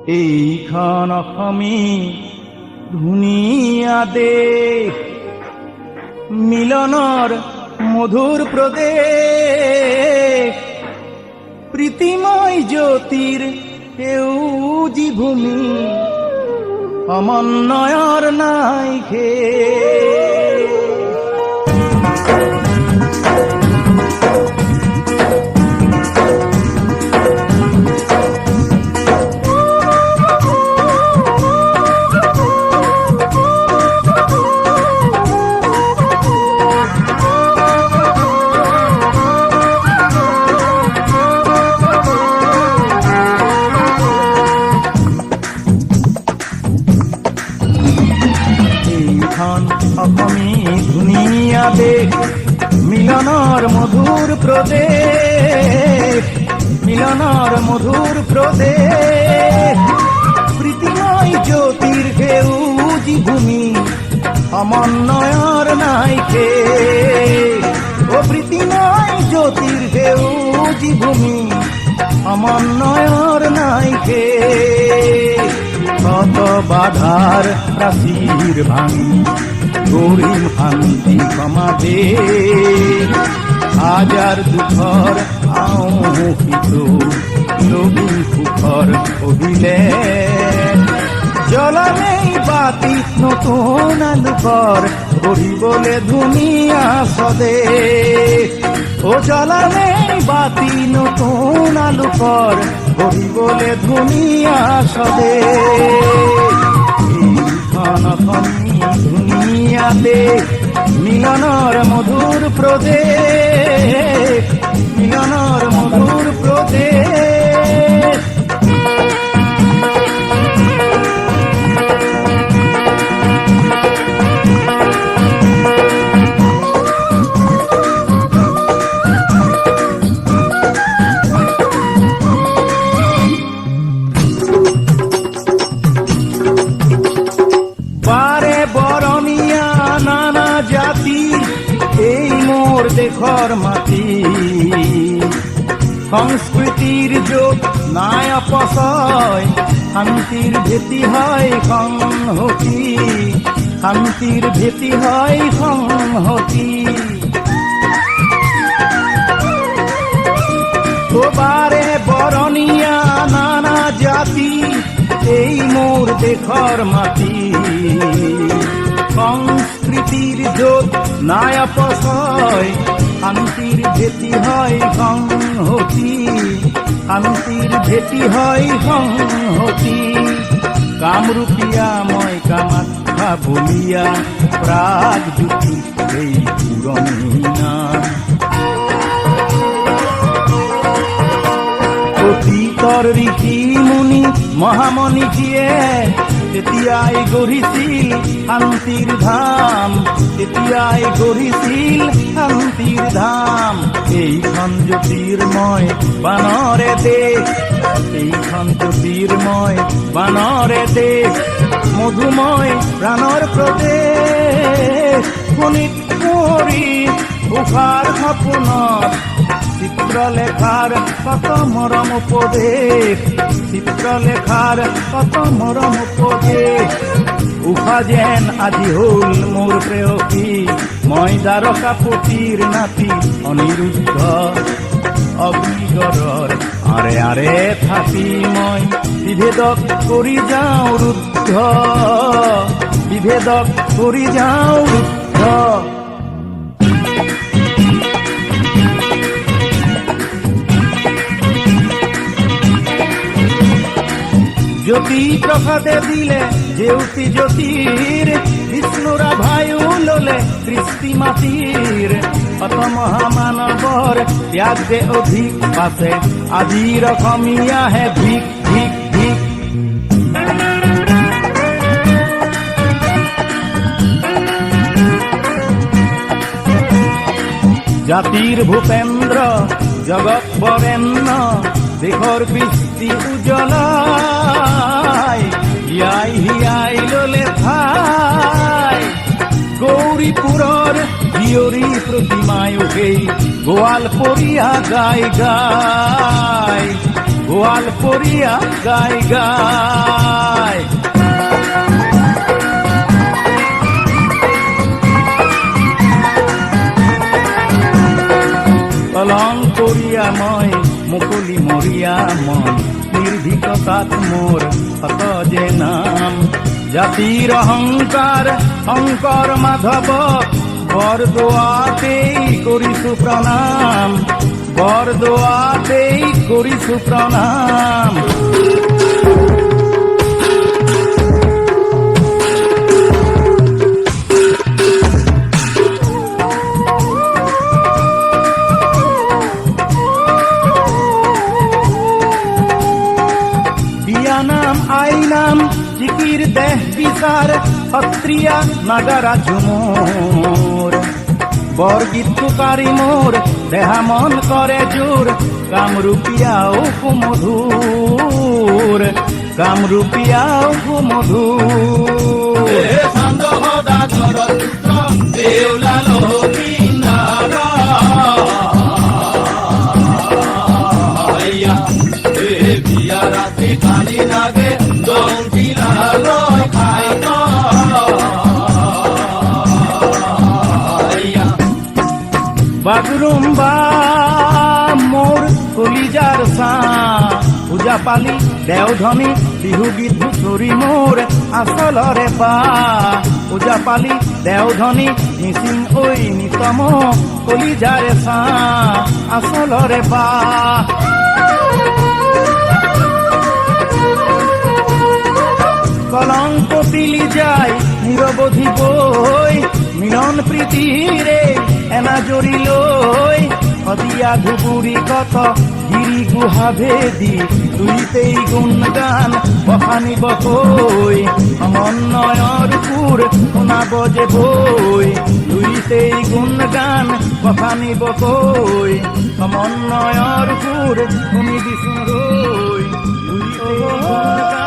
এইখন অসমী ধুনীয়া দেশ, মিলনৰ মধুৰ প্ৰদেশ, প্ৰীতিময় জ্যোতিৰ সেউজী ভূমি, সমন্বয়ৰ নাই শেষ। অসমী ধুনীয়া দেশ, মিলনৰ মধুৰ প্ৰদেশ, মিলনৰ মধুৰ প্ৰদেশ, প্ৰীতিময় জ্যোতিৰ সেউজী ভূমি, সমন্বয়ৰ নাই শেষ। ও প্ৰীতিময় জ্যোতিৰ সেউজী ভূমি, সমন্বয়ৰ নাই শেষ। কত বাধার প্রাচীর ভাঙি গরিম শান্তি সমাজে, হাজার দুখর আওহিত নবীন সুখর অভিলেখ, জ্বলানেই বাতি নতুন আলোকৰ গঢ়িবলে ধুনীয়া স্বদেশ। ও জ্বলানেই বাতি নতুন আলোকৰ গঢ়িবলে ধুনীয়া স্বদেশ। এইখন অসমী ধুনীয়া দেশ, মিলনৰ মধুৰ প্ৰদেশ, মিলনৰ মধুৰ প্ৰদেশ। দেশৰ মাটি সংস্কৃতিৰ য'ত নাই অপচয়, শান্তিৰ ভেটি হয় সংহতি, শান্তিৰ ভেটি হয় সংহতি। বাৰে বৰণীয়া নানা জাতি, এই মোৰ দেশৰ মাটি সংস্কৃতিৰ য'ত নাই অপচয়, শান্তিৰ ভেটি হয় সংহতি, শান্তিৰ ভেটি হয় সংহতি। কামৰূপীয়া মই কামাখ্যা বলিয়া, প্ৰাগজ্যোতি এই পুৰণি নাম। অতীতৰ ঋষি মুনি মহামণিজীয়ে তেতিয়াই গঢ়িছিল শান্তিৰ ধাম, তেতিয়াই গঢ়িছিল শান্তিৰ ধাম। এইখন জ্যোতিৰ্ময় বানৰে দেশ, এইখন জ্যোতিৰ্ময় বানৰে দেশ, মধুময় প্ৰাণৰ প্ৰদেশ। শোণিত কুঁৱৰী উষাৰ সপোনত চিত্ৰলেখাৰ কত মৰম উপদেশ, চিত্ৰলেখাৰ কত মৰম উপদেশ। উষা যেন আজি হল মোৰ প্ৰেয়সী, মই দ্বাৰকাপতিৰ নাতি অনিৰুদ্ধ। অগ্নিগড়ৰ আৰে আৰে থাকি মই বিভেদক কৰি যাওঁ ৰুদ্ধ, বিভেদক কৰি যাওঁ ৰুদ্ধ। জ্যোতি প্ৰসাদে দিলে জেউতি জ্যোতিৰ, বিষ্ণুৰা ভায়ু ললে সৃষ্টি মাটিৰ। অত মহামানৱৰ ত্যাগ যে অধিক পাছে, আজিৰ অসমীয়াহে ভিক ভিক ভিক। জাতিৰ ভূপেন্দ্ৰ জগত বৰেণ্য, দেশৰ কৃষ্টি উজ্বলাই, হিয়াই হিয়াই ললে ঠাই। গৌৰীপুৰৰ জীয়ৰী প্ৰতিমায়ো সেই গোৱালপৰীয়া গাই গাই, গোয়াল পরিয়া গাই গাই কলং করিয়া মই মুকলি মরিয়া মন নির্ভীকতাত মোর হত যে নাম জাতির অহংকার শংকৰ মাধৱ বৰদোৱাতেই কৰিছো প্ৰণাম বৰদোৱাতেই কৰিছো প্ৰণাম নাম আই নাম জিকির দেহ বিচার সত্রিয়া নাগারা ঝুমুর বৰগীত তুকারি মোর দেহা মন করে জোর কামরূপিয়াও কুমধুর কামরূপিয়াও কুমধুর বাগরুম্বা মোর কলিজার সা পূজা পালি দেওধনী বিহু গীত হুঁচৰি মোর আসলরে পা পূজা পালি দেওধনী মিচিং ঐ নিতম কলিজারে সা আসলরে পা কলঙ্ক পিলি যায় নিরবধি বই মিলন প্রীতিরে এনা জড়ি লৈ সদিয়া ধুবুরি কত গিরি গুহা ভেদি দুইতেই গুণ গান বখানিব কই সমন্বয়ৰ সুৰ শুনাব যে বৈ দুইতেই গুণ গান বখানিব কই সমন্বয়ৰ সুৰ শুনিবিচোন ৰৈ দুইতেই গুণ গান